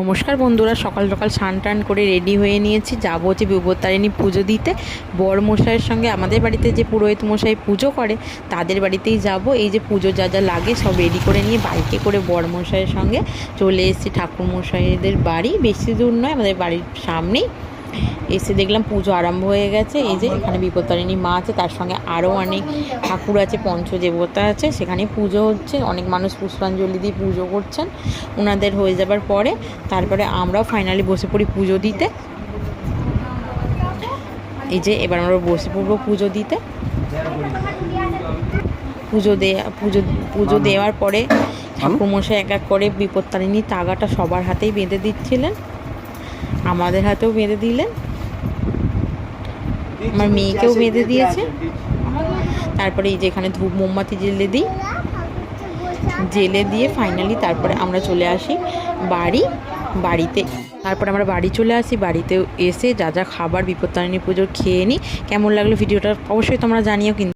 নমস্কার বন্ধুরা, সকাল সকাল স্নান টান করে রেডি হয়ে নিয়েছি, যাবো হচ্ছে বিপত্তারিণী পুজো দিতে। বর মশাইয়ের সঙ্গে আমাদের বাড়িতে যে পুরোহিত মশাই পুজো করে তাদের বাড়িতেই যাব। এই যে পুজো যা যা লাগে সব রেডি করে নিয়ে বাইকে করে বর মশাইয়ের সঙ্গে চলে এসেছি ঠাকুর মশাইদের বাড়ি। বেশি দূর নয়, আমাদের বাড়ির সামনেই। এসে দেখলাম পুজো আরম্ভ হয়ে গেছে। এই যে এখানে বিপত্তারিণী মা আছে, তার সঙ্গে আরও অনেক ঠাকুর আছে, পঞ্চদেবতা আছে, সেখানে পুজো হচ্ছে। অনেক মানুষ পুষ্পাঞ্জলি দিয়ে পুজো করছেন। ওনাদের হয়ে যাবার পরে তারপরে আমরাও ফাইনালি বসে পড়ি পুজো দিতে। এই যে এবার আমরা বসে পড়বো পুজো দিতে। পুজো দেওয়ার পরে ঠাকুরমশাই এক এক করে বিপত্তারিণী তাগাটা সবার হাতেই বেঁধে দিচ্ছিলেন, আমাদের হাতেও বেঁধে দিলেন, আমার মেয়েকেও বেঁধে দিয়েছে। তারপরে এই যে এখানে ধূপ মোমবাতি জেলে দিয়ে ফাইনালি তারপরে আমরা চলে আসি বাড়িতে। তারপরে আমরা বাড়ি চলে আসি। বাড়িতে এসে যা যা খাবার বিপত্তারিণী পুজোর খেয়ে নিই। কেমন লাগলো ভিডিওটা অবশ্যই তোমরা জানিও কিন্তু।